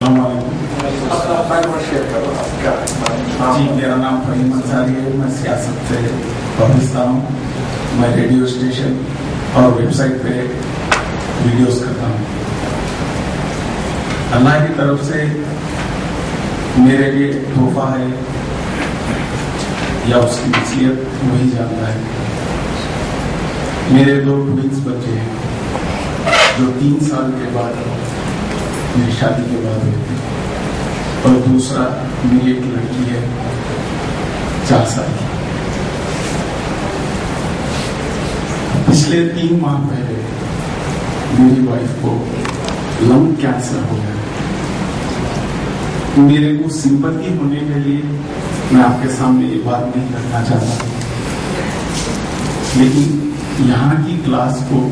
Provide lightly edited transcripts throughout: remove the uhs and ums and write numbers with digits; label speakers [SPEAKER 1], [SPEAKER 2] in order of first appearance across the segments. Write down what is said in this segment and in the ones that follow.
[SPEAKER 1] السلام علیکم. جی میرا نام فہیم انصاری ہے. میں سیاست سے وابستہ ہوں. میں ریڈیو اسٹیشن اور ویب سائٹ پہ ویڈیوز کرتا ہوں. اللہ کی طرف سے میرے لیے تحفہ ہے یا اس کی نصیحت وہی جانتا ہے. میرے 2 ٹوینس بچے ہیں جو 3 سال کے بعد میری شادی کے بعد ہوئے تھے, اور دوسرا میری ایک لڑکی ہے 4 سال کی. پچھلے 3 ماہ پہلے میری وائف کو لنگ کینسر ہو گیا. میرے کو سمپتھی ہونے کے لیے میں آپ کے سامنے یہ بات نہیں کرنا چاہتا, لیکن یہاں کی کلاس کو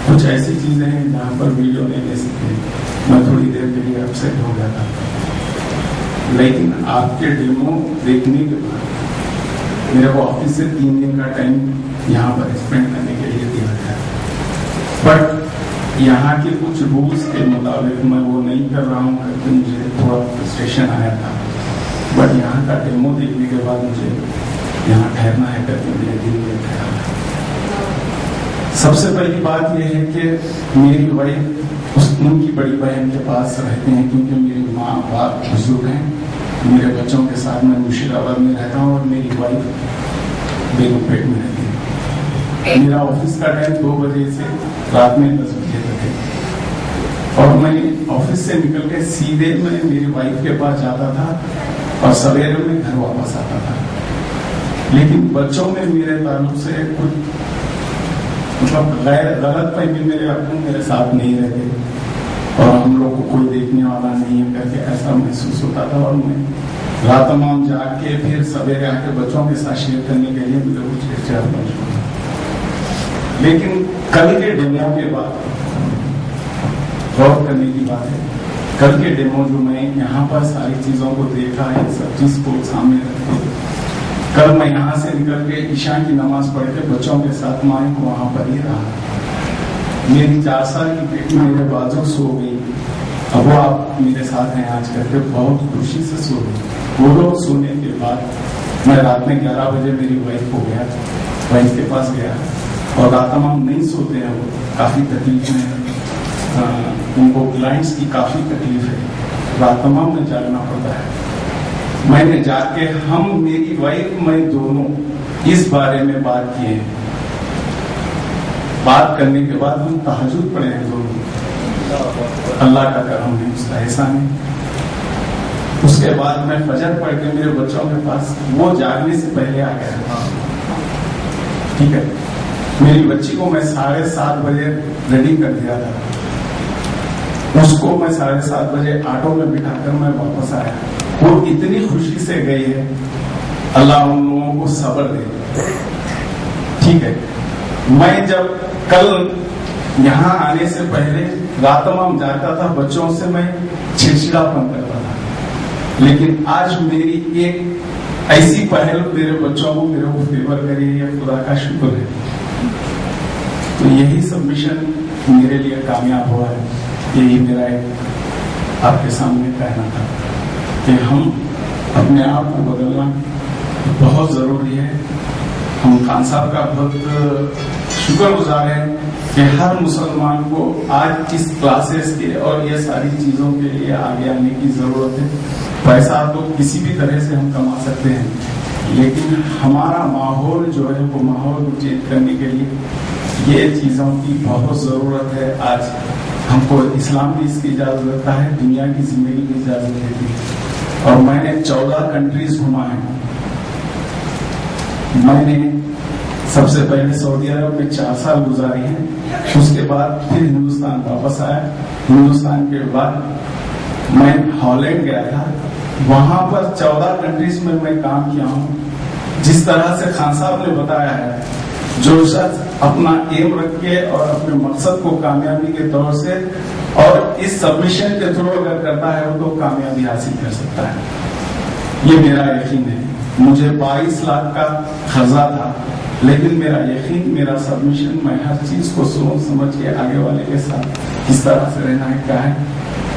[SPEAKER 1] کچھ ایسی چیزیں ہیں جہاں پر ویڈیو نہیں لے سکتے. میں تھوڑی دیر کے لیے اپسیٹ ہو گیا تھا, لیکن آپ کے ڈیمو دیکھنے کے بعد میرے کو آفس سے 3 دن کا ٹائم یہاں پر اسپینڈ کرنے کے لیے دیا گیا. بٹ یہاں کے کچھ رولس کے مطابق میں وہ نہیں کر رہا ہوں کرتے مجھے تھوڑا فرسٹریشن آیا تھا. بٹ یہاں کا ڈیمو دیکھنے کے بعد مجھے یہاں ٹھہرنا ہے کرتے میرے دل میں خیال ہے. سب سے پہلی بات یہ ہے کہ میری وائف ان کی بڑی بہن کے پاس رہتے ہیں, کیونکہ میری ماں باپ بزرگ ہیں. میرے بچوں کے ساتھ میں مرشدآباد میں رہتا ہوں اور میری وائف بیگم پیٹ میں رہتی ہے. میرا آفس کا ٹائم 2 بجے سے رات میں 10 بجے تک ہے, اور میں آفس سے نکل کے سیدھے میں میری وائف کے پاس جاتا تھا اور سویرے میں گھر واپس آتا تھا. لیکن بچوں میں میرے تعلق سے کچھ غلط فہمی میرے ابو میرے ساتھ نہیں رہتے اور ہم لوگ کو کوئی دیکھنے والا نہیں ہے کر کے ایسا محسوس ہوتا تھا. اور میں رات تمام جاگ کے پھر سویرے آ کے بچوں کے ساتھ شیئر کرنے کے لیے مجھے کچھ احتیاط پہنچ. لیکن کل کے ڈیمو کے بعد غور کرنے کی بات ہے, کل کے ڈیمو جو میں یہاں پر ساری چیزوں کو دیکھا ہے, سب چیز کو سامنے رکھتے, کل میں یہاں سے نکل کے عشاء کی نماز پڑھ کے بچوں کے ساتھ مائیں کو وہاں پر ہی رہا. میری 4 سال کی بیٹی میرے بازو سو گئی. اب وہ آپ میرے ساتھ ہیں آج کر کے بہت خوشی سے سو گئی. وہ لوگ سونے کے بعد میں رات میں 11 بجے میری وائف کو گیا, وائف کے پاس گیا, اور رات تمام نہیں سوتے ہیں, وہ کافی تکلیف میں, ان کو کلائنٹس کی کافی تکلیف ہے, رات تمام میں جاگنا پڑتا ہے. میں نے جا کے ہم میری وائف میں دونوں اس بارے میں بات کیے ہیں. بات کرنے کے بعد ہم تہجد پڑھے ہیں دونوں. اللہ کا کرم ہے, اس کا احسان ہے. اس کے بعد میں فجر پڑھ کے میرے بچوں کے پاس, وہ جاگنے سے پہلے آ گیا. ٹھیک ہے, میری بچی کو میں 7:30 بجے ریڈی کر دیا تھا. اس کو میں 7:30 بجے آٹو میں بٹھا کر میں واپس آیا. وہ اتنی خوشی سے گئی ہے, اللہ ان لوگوں کو صبر دے. ٹھیک ہے, میں جب کل یہاں آنے سے پہلے رات تمام جاتا تھا, بچوں سے میں چڑچڑاپن کرتا تھا, لیکن آج میری ایک ایسی پہل میرے بچوں کو میرے کو فیور کری ہے, خدا کا شکر ہے. تو یہی سبمیشن میرے لیے کامیاب ہوا ہے. یہی میرا ایک آپ کے سامنے کہنا تھا کہ ہم اپنے آپ کو بدلنا بہت ضروری ہے. ہم خان صاحب کا بہت شکر گزار ہیں کہ ہر مسلمان کو آج اس کلاسز کے اور یہ ساری چیزوں کے لیے آگے آنے کی ضرورت ہے. پیسہ تو کسی بھی طرح سے ہم کما سکتے ہیں, لیکن ہمارا ماحول جو ہے وہ ماحول کو چینج کرنے کے لیے یہ چیزوں کی بہت ضرورت ہے. آج ہم کو اسلام بھی اس کی اجازت دیتا ہے, دنیا کی زندگی کی اجازت دیتی ہے. اور میں نے 14 کنٹریز گھما ہے. میں نے سب سے پہلے سعودی عرب میں 4 سال گزاری ہیں, اس کے بعد پھر ہندوستان واپس آیا. ہندوستان کے بعد میں ہالینڈ گیا تھا, وہاں پر 14 کنٹریز میں میں کام کیا ہوں. جس طرح سے خان صاحب نے بتایا ہے, جو شخص اپنا ایم رکھ کے اور اپنے مقصد کو کامیابی کے طور سے اور اس سبمیشن کے تھرو اگر کرتا ہے وہ تو کامیابی حاصل کر سکتا ہے. یہ میرا یقین ہے. مجھے 22 لاکھ کا قرضہ تھا, لیکن میرا یقین، میرا سبمیشن، میں ہر چیز کو سوچ سمجھ کے آگے والے کے ساتھ کس طرح سے رہنا ہے کیا ہے.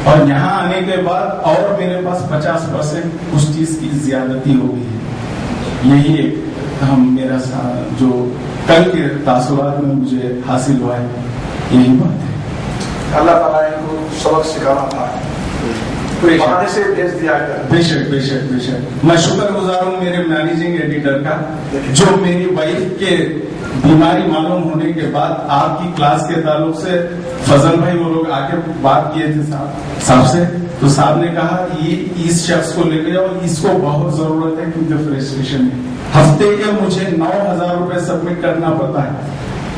[SPEAKER 1] اور یہاں آنے کے بعد اور میرے پاس 50% اس چیز کی زیادتی ہو گئی ہے. یہی ایک میرا جو کل کے تاثرات میں مجھے حاصل ہوا ہے، یہی بات ہے.
[SPEAKER 2] اللہ تعالیٰ ان کو سبق سکھانا تھا، بہانے سے بھیج دیا گیا.
[SPEAKER 1] بے شک بے شک بے شک. میں شکر گزار ہوں میرے مینیجنگ ایڈیٹر کا، جو میری وائف کے بیماری معلوم ہونے کے بعد آپ کی کلاس کے تعلق سے فضل بھائی وہ لوگ آ کے بات کیے تھے صاحب سے، تو صاحب نے کہا یہ اس شخص کو لے لیا اور اس کو بہت ضرورت ہے کیونکہ فرسٹریشن ہے. ہفتے کے مجھے 9,000 روپے سبمٹ کرنا پڑتا ہے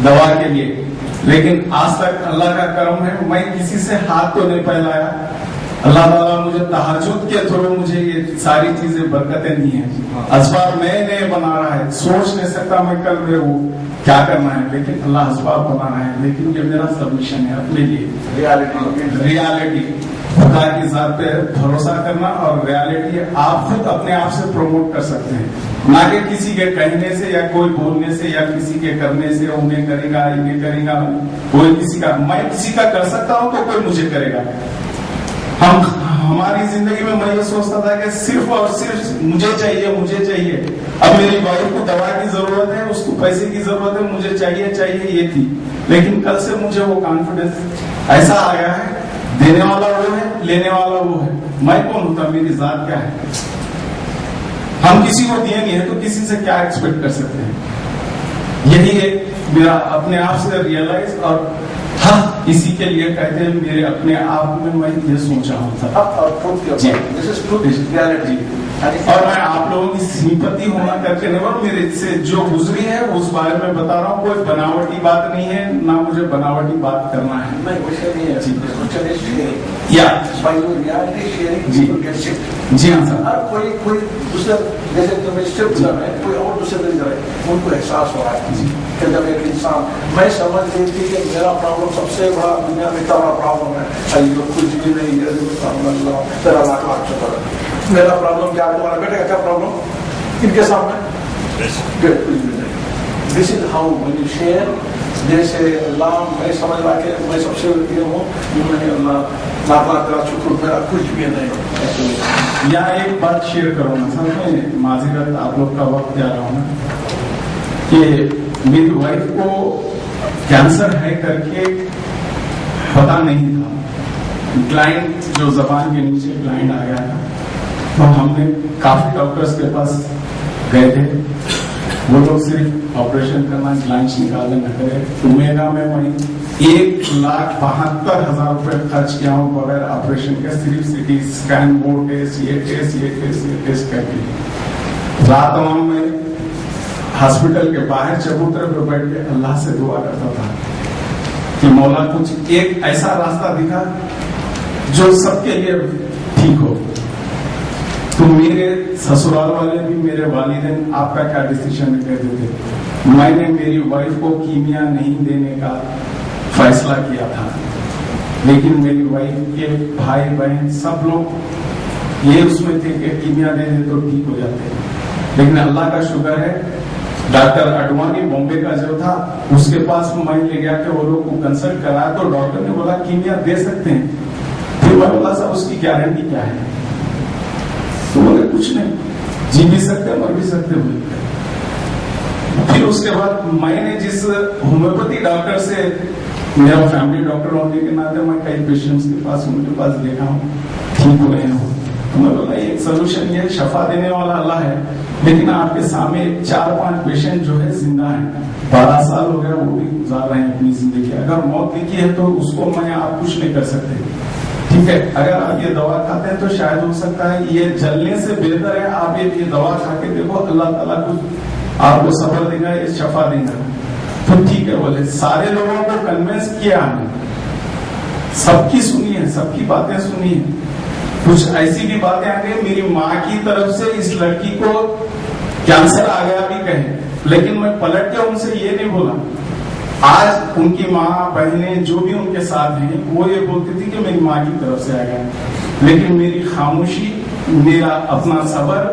[SPEAKER 1] دوا کے لیے، لیکن آج تک اللہ کا کرم ہے میں کسی سے ہاتھ تو نہیں پھیلایا. اللہ تعالیٰ مجھے تہجد کے تھرو مجھے یہ ساری چیزیں برکتیں دی ہیں. اسباب میں بنا رہا ہے، سوچ نہیں سکتا میں کل میں وہ کیا کرنا ہے، لیکن اللہ اسباب بنا رہا ہے. لیکن یہ میرا سبمیشن ہے اپنے لیے، ریالٹی خدا کی ذات پہ بھروسہ کرنا. اور ریالٹی آپ خود اپنے آپ سے پروموٹ کر سکتے ہیں، نہ کہ کسی کے کہنے سے یا کوئی بولنے سے یا کسی کے کرنے سے. انہیں کرے گا انہیں کرے گا، کوئی کسی کا، میں کسی کا کر سکتا ہوں تو کوئی مجھے کرے گا. ہماری زندگی میں میں یہ سوچتا تھا کہ صرف اور صرف مجھے چاہیے. اب میری وائف کو دوا کی ضرورت ہے، اس کو پیسے کی ضرورت ہے، مجھے چاہیے یہ تھی. لیکن کل سے مجھے وہ کانفیڈنس ایسا آ گیا ہے، دینے والا وہ ہے، لینے والا وہ ہے. میں کون ہوتا، میری ذات کیا ہے. ہم کسی کو دیے نہیں ہے تو کسی سے کیا ایکسپیکٹ کر سکتے ہیں. یہی ہے میرا اپنے آپ سے ریئلائز. اور ہاں اسی کے لیے کہتے ہیں میرے اپنے آپ میں یہ سوچا ہوں تھا. اور میں آپ لوگوں کی سمپتی ہونا کر کے نہیں، میرے سے جو گزری ہے اس بارے میں بتا رہا ہوں. کوئی بناوٹی بات نہیں ہے، نہ مجھے بناوٹی بات کرنا ہے. جی ہاں سر.
[SPEAKER 2] کوئی دوسرا جیسے کوئی اور دوسرے طریقے ان کو احساس ہو رہا ہے کہ جب ایک انسان، میں سمجھ رہی تھی کہ میرا پرابلم سب سے بڑا دنیا میں اتنا بڑا پرابلم ہے، کچھ بھی نہیں تیرا لاکھ لاکھ شکر ہے. میرا پرابلم کیا ہے، تمہارا بیٹے کا کیا پرابلم، ان کے سامنے this is how when you share. جیسے اللہ میں سمجھ رہا کہ میں سب سے یہ ہوں، میں اللہ لاکھ لاکھ تیرا شکر، میرا کچھ بھی نہیں.
[SPEAKER 1] یا ایک بات شیئر کروں گا سر، میں معذرت آپ لوگ کا وقت دے رہا ہوں کہ میری وائف کو کینسر ہے کر کے پتا نہیں تھا. گلائنڈ جو زبان کے نیچے گلائنڈ آ گیا تھا، تو ہم نے کافی ڈاکٹرز کے پاس گئے تھے. وہ لوگ صرف آپریشن کرنا، گلائنڈ نکالنے نہ کرے. امیگا میں وہیں 1,72,000 روپے خرچ کیا ہوں بغیر آپریشن کے، صرف سٹی اسکین، وہ ٹیسٹ، یہ ٹیسٹ کر کے. رات میں ہاسپٹل کے باہر چبوترے پہ بیٹھ کے اللہ سے دعا کرتا تھا کہ مولا کچھ ایک ایسا راستہ دکھا جو سب کے لیے ٹھیک ہو. تو میرے سسرال والے بھی، میرے والدین آپ کا کیا ڈیسیشن کہتے تھے. میں نے میری وائف کو کیمیا نہیں دینے کا فیصلہ کیا تھا، لیکن میری وائف کے بھائی بہن سب لوگ یہ اس میں تھے کہ کیمیا دے دے تو ٹھیک ہو جاتے. لیکن اللہ کا شکر ہے ڈاکٹر اڈوانی بامبے کا جو تھا، اس کے پاس میں لے گیا کہ وہ لوگ کو کنسلٹ کرایا تو ڈاکٹر نے بولا کیمیا دے سکتے ہیں. پھر میں بولا صاحب اس کی گارنٹی کیا ہے، تو بولے کچھ نہیں، جی بھی سکتے مر بھی سکتے ہوئے. پھر اس کے بعد میں نے جس ہومیوپیتھی ڈاکٹر سے، میرا فیملی ڈاکٹر ہونے کے ناطے میں کئی پیشنٹس کے پاس ان کے پاس دیکھا ہوں ٹھیک ہوئے ہیں. تو میں بولا ایک سولوشن یہ شفا دینے والا اللہ ہے، لیکن آپ کے سامنے 4-5 پیشنٹ جو ہے زندہ ہیں، 12 سال ہو گیا وہ بھی گزار رہے ہیں اپنی زندگی. اگر موت لکھی ہے تو اس کو میں آپ کچھ نہیں کر سکتے. ٹھیک ہے، اگر آپ یہ دوا کھاتے ہیں تو شاید ہو سکتا ہے یہ جلنے سے بہتر ہے آپ یہ دوا کھا کے دیکھو، اللہ تعالیٰ کچھ آپ کو صبر دے گا، یہ شفا دے گا. تو ٹھیک ہے بولے. سارے لوگوں کو کنوینس کیا ہم نے، سب کی سنی ہے، سب کی باتیں سنی ہیں. کچھ ایسی بھی باتیں آ گئی، میری ماں کی طرف سے اس لڑکی کو کینسر آ گیا بھی کہیں، لیکن میں پلٹ کے ان سے یہ نہیں بولا. آج ان کی ماں بہنیں جو بھی ان کے ساتھ ہیں وہ یہ بولتی تھی کہ میری ماں کی طرف سے آ گیا، لیکن میری خاموشی، میرا اپنا صبر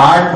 [SPEAKER 1] 8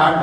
[SPEAKER 1] 8